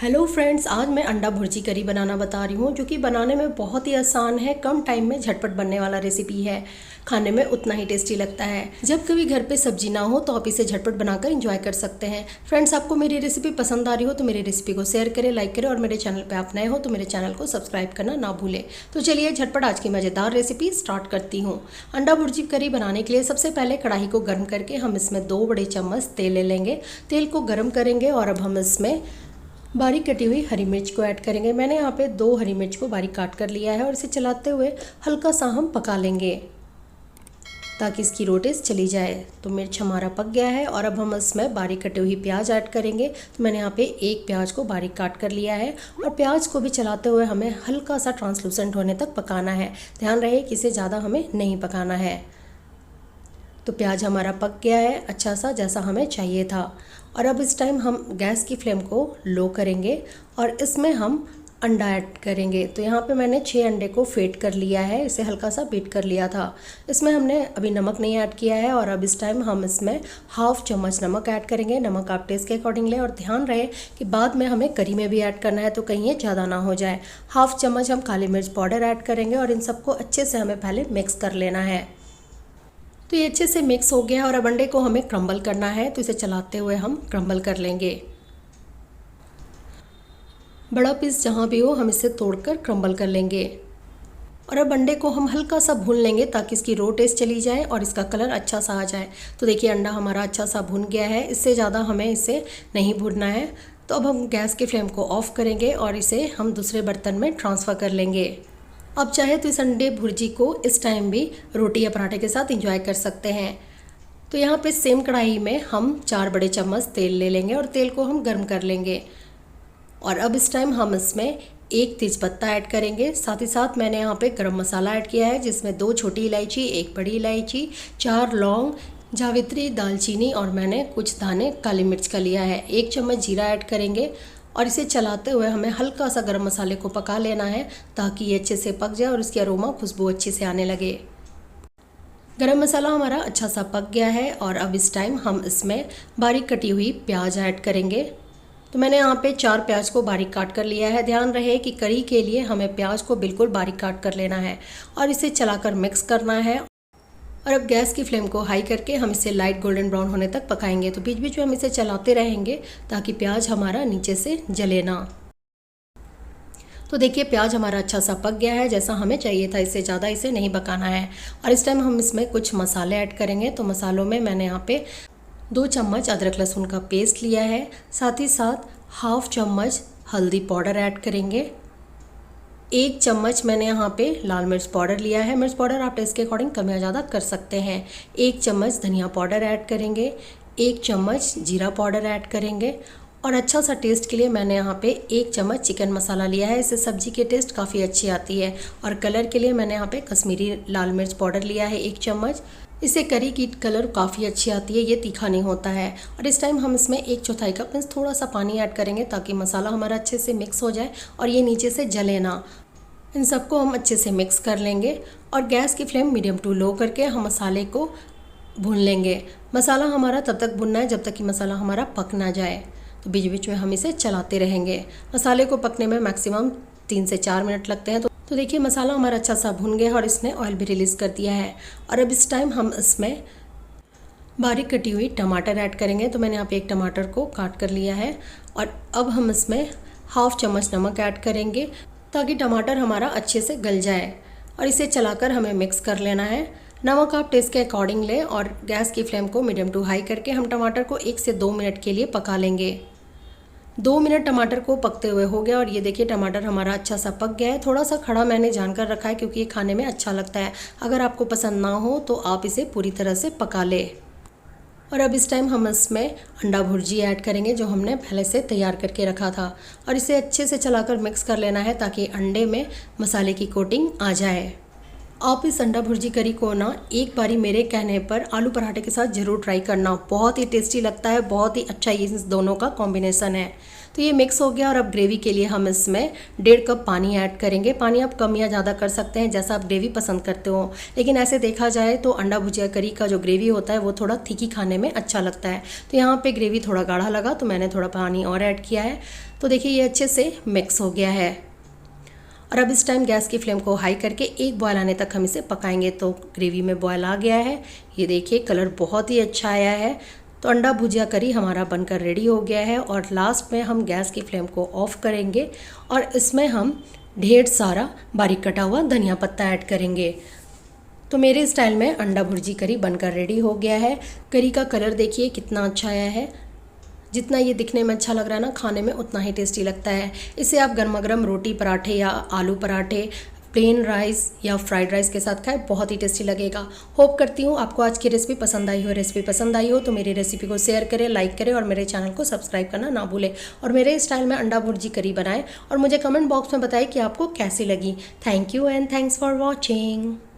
Hello friends, आज मैं अंडा भुर्जी करी बनाना बता रही हूँ जो कि बनाने में बहुत ही आसान है। कम टाइम में झटपट बनने वाला रेसिपी है। खाने में उतना ही टेस्टी लगता है। जब कभी घर पे सब्जी ना हो तो आप इसे झटपट बनाकर एंजॉय कर सकते हैं। फ्रेंड्स, आपको मेरी रेसिपी पसंद आ रही हो तो मेरी रेसिपी को शेयर करें, लाइक करें और मेरे चैनल पर आप नए हो तो मेरे चैनल को सब्सक्राइब करना ना भूलें। तो चलिए झटपट आज की मज़ेदार रेसिपी स्टार्ट करती हूँ। अंडा भुर्जी करी बनाने के लिए सबसे पहले कढ़ाई को गर्म करके हम इसमें 2 बड़े चम्मच तेल ले लेंगे। तेल को गर्म करेंगे और अब हम इसमें बारीक कटी हुई हरी मिर्च को ऐड करेंगे। मैंने यहाँ पे 2 हरी मिर्च को बारीक काट कर लिया है और इसे चलाते हुए हल्का सा हम पका लेंगे ताकि इसकी रोटेस चली जाए। तो मिर्च हमारा पक गया है और अब हम इसमें बारीक कटी हुई प्याज ऐड करेंगे। तो मैंने यहाँ पे 1 प्याज को बारीक काट कर लिया है और प्याज को भी चलाते हुए हमें हल्का सा ट्रांसलूसेंट होने तक पकाना है। ध्यान रहे कि इसे ज़्यादा हमें नहीं पकाना है। तो प्याज हमारा पक गया है अच्छा सा, जैसा हमें चाहिए था। और अब इस टाइम हम गैस की फ्लेम को लो करेंगे और इसमें हम अंडा ऐड करेंगे। तो यहाँ पे मैंने 6 अंडे को फेंट कर लिया है, इसे हल्का सा बीट कर लिया था। इसमें हमने अभी नमक नहीं ऐड किया है और अब इस टाइम हम इसमें 1/2 चम्मच नमक ऐड करेंगे। नमक आप टेस्ट के अकॉर्डिंग लें और ध्यान रहे कि बाद में हमें करी में भी ऐड करना है, तो कहीं ये ज़्यादा ना हो जाए। 1/2 चम्मच हम काली मिर्च पाउडर ऐड करेंगे और इन सबको अच्छे से हमें पहले मिक्स कर लेना है। तो ये अच्छे से मिक्स हो गया और अब अंडे को हमें क्रम्बल करना है, तो इसे चलाते हुए हम क्रम्बल कर लेंगे। बड़ा पीस जहाँ भी हो हम इसे तोड़कर क्रम्बल कर लेंगे। और अब अंडे को हम हल्का सा भून लेंगे ताकि इसकी रो टेस्ट चली जाए और इसका कलर अच्छा सा आ जाए। तो देखिए अंडा हमारा अच्छा सा भुन गया है, इससे ज़्यादा हमें इसे नहीं भूनना है। तो अब हम गैस की फ्लेम को ऑफ करेंगे और इसे हम दूसरे बर्तन में ट्रांसफ़र कर लेंगे। अब चाहे तो इस अंडे भुर्जी को इस टाइम भी रोटी या पराठे के साथ एंजॉय कर सकते हैं। तो यहाँ पे सेम कढ़ाई में हम 4 बड़े चम्मच तेल ले लेंगे और तेल को हम गर्म कर लेंगे। और अब इस टाइम हम इसमें 1 तेज़पत्ता ऐड करेंगे। साथ ही साथ मैंने यहाँ पे गरम मसाला ऐड किया है, जिसमें 2 छोटी इलायची, 1 बड़ी इलायची, 4 लौंग, जावित्री, दालचीनी और मैंने कुछ दाने काली मिर्च का लिया है। 1 चम्मच जीरा ऐड करेंगे और इसे चलाते हुए हमें हल्का सा गरम मसाले को पका लेना है ताकि ये अच्छे से पक जाए और इसकी अरोमा खुशबू अच्छे से आने लगे। गरम मसाला हमारा अच्छा सा पक गया है और अब इस टाइम हम इसमें बारीक कटी हुई प्याज ऐड करेंगे। तो मैंने यहाँ पे 4 प्याज को बारीक काट कर लिया है। ध्यान रहे कि करी के लिए हमें प्याज को बिल्कुल बारीक काट कर लेना है और इसे चलाकर मिक्स करना है। और अब गैस की फ्लेम को हाई करके हम इसे लाइट गोल्डन ब्राउन होने तक पकाएंगे। तो बीच बीच में हम इसे चलाते रहेंगे ताकि प्याज हमारा नीचे से जले ना। तो देखिए प्याज हमारा अच्छा सा पक गया है, जैसा हमें चाहिए था। इससे ज़्यादा इसे नहीं पकाना है। और इस टाइम हम इसमें कुछ मसाले ऐड करेंगे। तो मसालों में मैंने यहाँ पे 2 चम्मच अदरक लहसुन का पेस्ट लिया है। साथ ही साथ 1/2 चम्मच हल्दी पाउडर ऐड करेंगे। 1 चम्मच मैंने यहाँ पे लाल मिर्च पाउडर लिया है। मिर्च पाउडर आप टेस्ट के अकॉर्डिंग कम या ज़्यादा कर सकते हैं। 1 चम्मच धनिया पाउडर ऐड करेंगे। 1 चम्मच जीरा पाउडर ऐड करेंगे और अच्छा सा टेस्ट के लिए मैंने यहाँ पे 1 चम्मच चिकन मसाला लिया है। इससे सब्जी की टेस्ट काफ़ी अच्छी आती है। और कलर के लिए मैंने यहाँ पे कश्मीरी लाल मिर्च पाउडर लिया है 1 चम्मच। इससे करी की कलर काफ़ी अच्छी आती है, ये तीखा नहीं होता है। और इस टाइम हम इसमें 1/4 कप मीन्स थोड़ा सा पानी ऐड करेंगे ताकि मसाला हमारा अच्छे से मिक्स हो जाए और ये नीचे से जले ना। इन सबको हम अच्छे से मिक्स कर लेंगे और गैस की फ्लेम मीडियम टू लो करके हम मसाले को भून लेंगे। मसाला हमारा तब तक भुनना है जब तक कि मसाला हमारा पक ना जाए। तो बीच बीच में हम इसे चलाते रहेंगे। मसाले को पकने में मैक्सिमम 3 से 4 मिनट लगते हैं। तो देखिए मसाला हमारा अच्छा सा भुन गया है और इसने ऑयल भी रिलीज़ कर दिया है। और अब इस टाइम हम इसमें बारीक कटी हुई टमाटर ऐड करेंगे। तो मैंने यहाँ पे 1 टमाटर को काट कर लिया है। और अब हम इसमें 1/2 चम्मच नमक ऐड करेंगे ताकि टमाटर हमारा अच्छे से गल जाए और इसे चलाकर हमें मिक्स कर लेना है। नमक आप टेस्ट के अकॉर्डिंग लें और गैस की फ्लेम को मीडियम टू हाई करके हम टमाटर को 1 से 2 मिनट के लिए पका लेंगे। 2 मिनट टमाटर को पकते हुए हो गया और ये देखिए टमाटर हमारा अच्छा सा पक गया है। थोड़ा सा खड़ा मैंने जानकर रखा है क्योंकि ये खाने में अच्छा लगता है। अगर आपको पसंद ना हो तो आप इसे पूरी तरह से पका लें। और अब इस टाइम हम इसमें अंडा भुर्जी ऐड करेंगे जो हमने पहले से तैयार करके रखा था और इसे अच्छे से चलाकर मिक्स कर लेना है ताकि अंडे में मसाले की कोटिंग आ जाए। आप इस अंडा भुर्जी करी को ना एक बारी मेरे कहने पर आलू पराठे के साथ ज़रूर ट्राई करना। बहुत ही टेस्टी लगता है, बहुत ही अच्छा ये इस दोनों का कॉम्बिनेशन है। तो ये मिक्स हो गया और अब ग्रेवी के लिए हम इसमें 1.5 कप पानी ऐड करेंगे। पानी आप कम या ज़्यादा कर सकते हैं जैसा आप ग्रेवी पसंद करते हो, लेकिन ऐसे देखा जाए तो अंडा भुजिया करी का जो ग्रेवी होता है वो थोड़ा थिकी खाने में अच्छा लगता है। तो यहाँ पे ग्रेवी थोड़ा गाढ़ा लगा तो मैंने थोड़ा पानी और ऐड किया है। तो देखिए ये अच्छे से मिक्स हो गया है और अब इस टाइम गैस की फ्लेम को हाई करके एक बॉयल आने तक हम इसे पकाएंगे। तो ग्रेवी में बॉयल आ गया है, ये देखिए कलर बहुत ही अच्छा आया है। तो अंडा भुजिया करी हमारा बनकर रेडी हो गया है और लास्ट में हम गैस की फ्लेम को ऑफ करेंगे और इसमें हम ढेर सारा बारीक कटा हुआ धनिया पत्ता ऐड करेंगे। तो मेरे स्टाइल में अंडा भुर्जी करी बनकर रेडी हो गया है। करी का कलर देखिए कितना अच्छा आया है, जितना ये दिखने में अच्छा लग रहा है ना, खाने में उतना ही टेस्टी लगता है। इसे आप गर्मा गर्म रोटी पराठे या आलू पराठे, प्लेन राइस या फ्राइड राइस के साथ खाएं, बहुत ही टेस्टी लगेगा। होप करती हूँ आपको आज की रेसिपी पसंद आई हो। रेसिपी पसंद आई हो तो मेरी रेसिपी को शेयर करें, लाइक करें और मेरे चैनल को सब्सक्राइब करना ना भूलें और मेरे स्टाइल में अंडा भुर्जी करी बनाएं और मुझे कमेंट बॉक्स में बताएं कि आपको कैसी लगी। Thank you and thanks for watching.